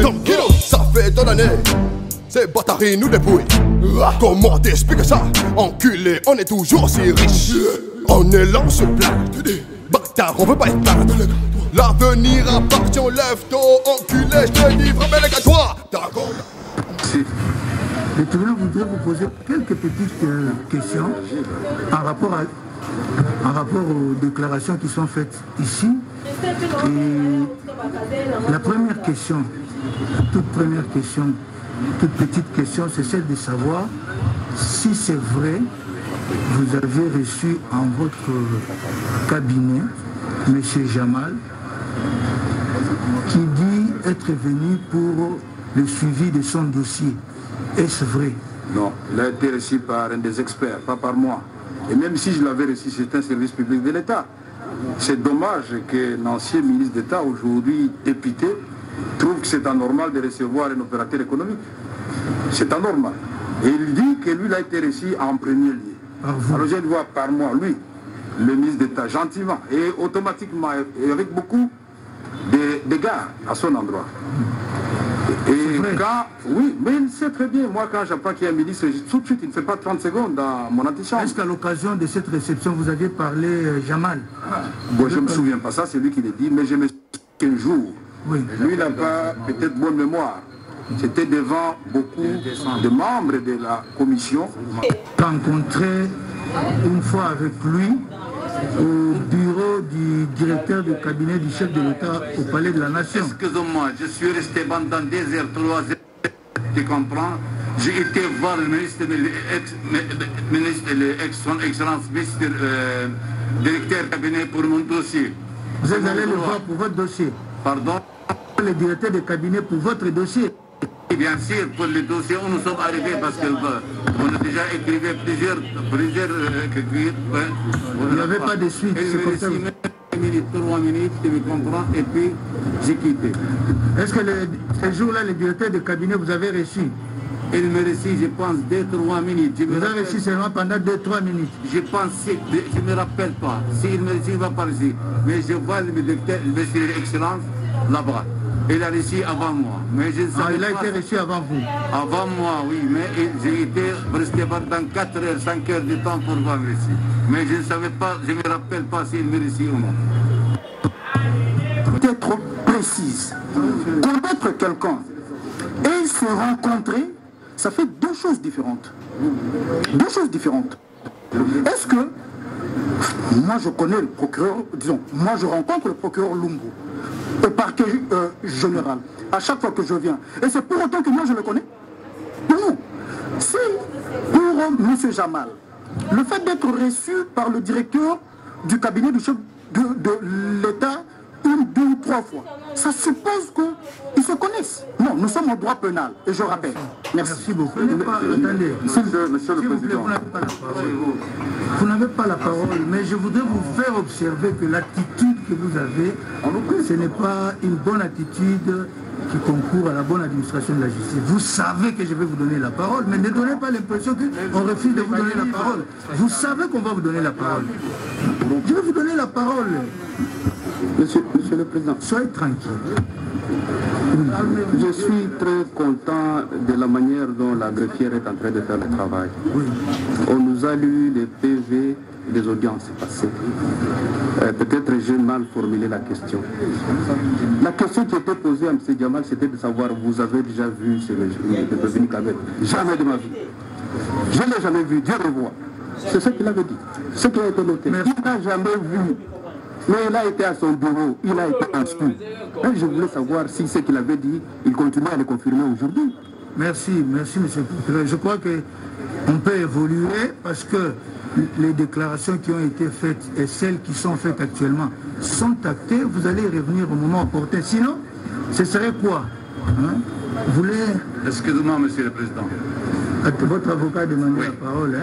Tranquillo, ça fait ton année. Ces bâtards nous dépouillent. Comment t'expliques ça? Enculé, on est toujours si riche. On est là, on se plaint. Bâtard, on veut pas être plaint. L'avenir appartient au lève-tôt. Enculé, je te dis, vraiment les gars, toi. Le tribunal voudrait vous poser quelques petites questions en rapport aux déclarations qui sont faites ici. Et la première question, toute petite question, c'est celle de savoir si c'est vrai, vous avez reçu en votre cabinet M. Jamal, qui dit être venu pour le suivi de son dossier. Est-ce vrai? Non, il a été reçu par un des experts, pas par moi. Et même si je l'avais reçu, c'est un service public de l'État. C'est dommage qu'un ancien ministre d'État, aujourd'hui député, trouve que c'est anormal de recevoir un opérateur économique. C'est anormal. Et il dit que lui, il a été reçu en premier lieu. Alors je le vois par moi, lui, le ministre d'État, gentiment et automatiquement, et avec beaucoup d'égards à son endroit. Et quand, oui, mais il sait très bien, moi quand j'apprends qu'il y a un ministre, tout de suite, il ne fait pas 30 secondes dans mon antichambre. Est-ce qu'à l'occasion de cette réception, vous aviez parlé Jamal? Bon, je ne me souviens pas ça, c'est lui qui l'a dit, mais je me souviens qu'un jour, lui il n'a pas peut-être bonne mémoire. C'était devant beaucoup de membres de la commission. Rencontré une fois avec lui au bureau du directeur du cabinet du chef de l'État au Palais de la Nation. Excusez-moi, je suis resté pendant 2 heures, 3 heures, tu comprends? J'ai été voir le ministre, son excellence, directeur du cabinet pour mon dossier. Vous êtes allé le voir pour votre dossier? Pardon? Le directeur du cabinet pour votre dossier? Bien sûr, pour le dossier où nous sommes arrivés, parce qu'on a déjà écrit plusieurs il n'y avait pas de suite, c'est comme ça. 3 minutes, tu me comprends, et puis j'ai quitté. Est-ce que ce jour-là, le directeur de cabinet vous avez reçu? Il me reçu, je pense, 2-3 minutes. Vous avez reçu seulement pendant 2-3 minutes? Je pense, je ne me rappelle pas. S'il me reçu, il ne va pas reçu. Mais je vois le directeur, monsieur l'excellence, là-bas. Il a reçu avant moi. Mais je ne savais il a pas. été reçu avant vous? Avant moi, oui. Mais j'ai été resté pendant 4 heures, 5 heures de temps pour voir reçu. Mais je ne savais pas, je ne me rappelle pas s'il me reçu ou non. Peut-être trop précise. Connaître quelqu'un et se rencontrer, ça fait 2 choses différentes. 2 choses différentes. Est-ce que moi je connais le procureur, disons, moi je rencontre le procureur Lumbu au parquet général à chaque fois que je viens, et c'est pour autant que moi je le connais? Non. Si pour M. Jamal, le fait d'être reçu par le directeur du cabinet du chef de l'État 1, 2 ou 3 fois, ça suppose qu'ils se connaissent. Non, nous sommes en droit pénal, et je rappelle. Merci beaucoup. Attendez, Monsieur le Président. Vous n'avez pas la parole, mais je voudrais vous faire observer que l'attitude que vous avez, ce n'est pas une bonne attitude qui concourt à la bonne administration de la justice. Vous savez que je vais vous donner la parole, mais ne donnez pas l'impression qu'on refuse de vous donner la parole. Vous savez qu'on va vous donner la parole. Je vais vous donner la parole. Monsieur le Président. Soyez tranquille. Je suis très content de la manière dont la greffière est en train de faire le travail. Oui. On nous a lu des PV des audiences passées. Peut-être j'ai mal formulé la question. La question qui était posée à M. Jamal, c'était de savoir, vous avez déjà vu ce prévenu Kabel? Jamais de ma vie. Je ne l'ai jamais vu, Dieu le voit. C'est ce qu'il avait dit. Ce qui a été noté. Merci. Il n'a jamais vu. Mais il a été à son bureau, il a été instruit. Et je voulais savoir si ce qu'il avait dit, il continue à le confirmer aujourd'hui. Merci, merci, monsieur le procureur. Je crois qu'on peut évoluer parce que les déclarations qui ont été faites et celles qui sont faites actuellement sont actées. Vous allez revenir au moment opportun. Sinon, ce serait quoi? Vous voulez... Excusez-moi, monsieur le Président. Votre avocat a demandé la parole.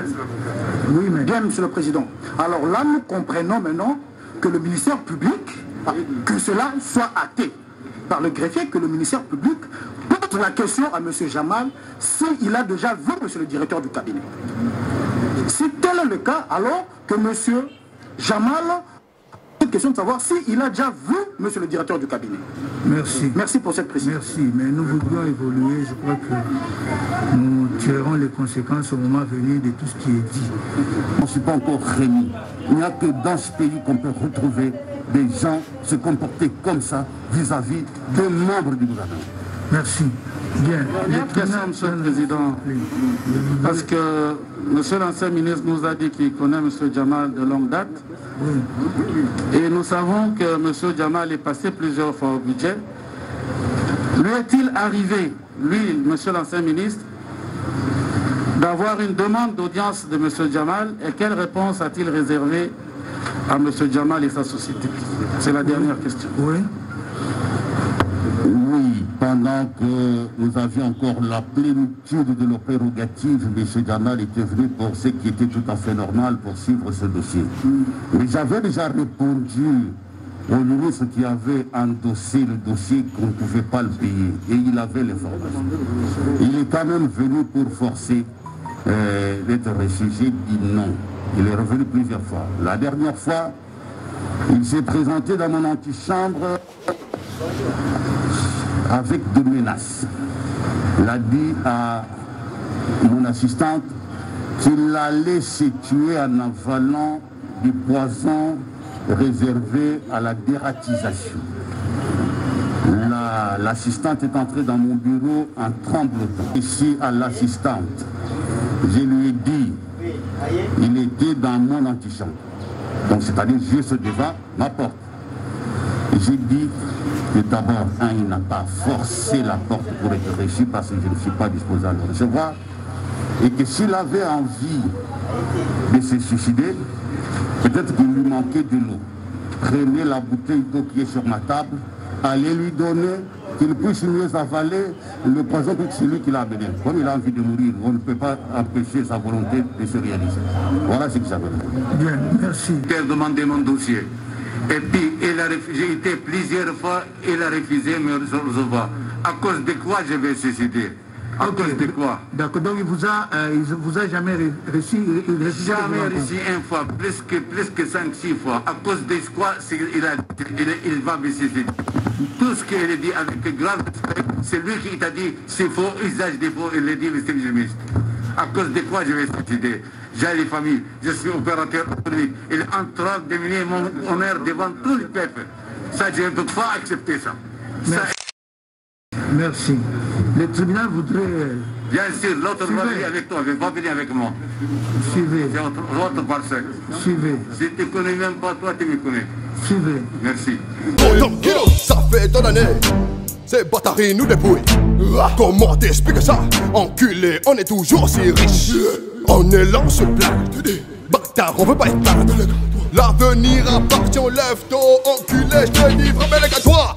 Oui, mais... Bien, monsieur le Président. Alors là, nous comprenons maintenant que le ministère public, que cela soit acté par le greffier, que le ministère public pose la question à M. Jamal s'il a déjà vu M. le directeur du cabinet. Si tel est le cas, alors que M. Jamal cette question de savoir s'il a déjà vu monsieur le directeur du cabinet. Merci. Merci pour cette précision. Merci, mais nous voudrions évoluer. Je crois que nous tirerons les conséquences au moment venu de tout ce qui est dit. Je ne suis pas encore réuni. Il n'y a que dans ce pays qu'on peut retrouver des gens se comporter comme ça vis-à-vis des membres du gouvernement. Merci. Bien. Une question, Monsieur le Président. Parce que Monsieur l'ancien ministre nous a dit qu'il connaît Monsieur Jamal de longue date. Oui. Et nous savons que Monsieur Jamal est passé plusieurs fois au budget. Lui est-il arrivé, lui, Monsieur l'ancien ministre, d'avoir une demande d'audience de Monsieur Jamal et quelle réponse a-t-il réservé à Monsieur Jamal et sa société? C'est la dernière question. Oui. Oui, pendant que nous avions encore la plénitude de nos prérogatives, M. Jamal était venu pour ce qui était tout à fait normal pour suivre ce dossier. Mais j'avais déjà répondu au ministre qui avait endossé le dossier qu'on ne pouvait pas le payer. Et il avait l'information. Il est quand même venu pour forcer d'être reçu. J'ai dit non. Il est revenu plusieurs fois. La dernière fois, il s'est présenté dans mon antichambre avec des menaces. Il a dit à mon assistante qu'il allait se tuer en avalant du poison réservé à la dératisation. L'assistante est entrée dans mon bureau en tremblotant. Ici à l'assistante, je lui ai dit, il était dans mon antichambre. Donc c'est-à-dire juste devant ma porte. J'ai dit que d'abord, il n'a pas forcé la porte pour être reçu parce que je ne suis pas disposé à le recevoir. Et que s'il avait envie de se suicider, peut-être qu'il lui manquait de l'eau. Prenez la bouteille d'eau qui est sur ma table, allez lui donner, qu'il puisse mieux avaler le poison que c'est lui qui l'a amené. Comme il a envie de mourir, on ne peut pas empêcher sa volonté de se réaliser. Voilà ce que j'avais dit. Bien, merci. Il a demandé mon dossier. Et puis, j'ai été plusieurs fois, il a refusé me recevoir. À cause de quoi je vais suicider? À cause de quoi? D'accord, donc il vous a jamais reçu? Jamais reçu une fois, plus que 5-6 fois. À cause de quoi il va me suicider? Tout ce qu'il a dit avec grand respect, c'est lui qui t'a dit c'est faux, usage des faux, il l'a dit, monsieur le ministre. À cause de quoi je vais suicider? J'ai les familles, je suis opérateur économique. Il est en train de mener mon honneur devant tout le peuple. Ça, je ne peux pas accepter ça. Merci. Le tribunal voudrait... Bien sûr, l'autre va venir avec toi, il ne va pas venir avec moi. Suivez. C'est votre parcelle. Suivez. Si tu ne connais même pas, toi, tu me connais. Suivez. Merci. Tranquillo, ça fait ton année. C'est Batari nous dépouille. Comment t'expliques ça? Enculé, on est toujours aussi riche. On est là, on se plaint. Bâtard, on veut pas être plaint. L'avenir appartient aux lève-tôt. Enculé, je te livre, mais les gars, toi.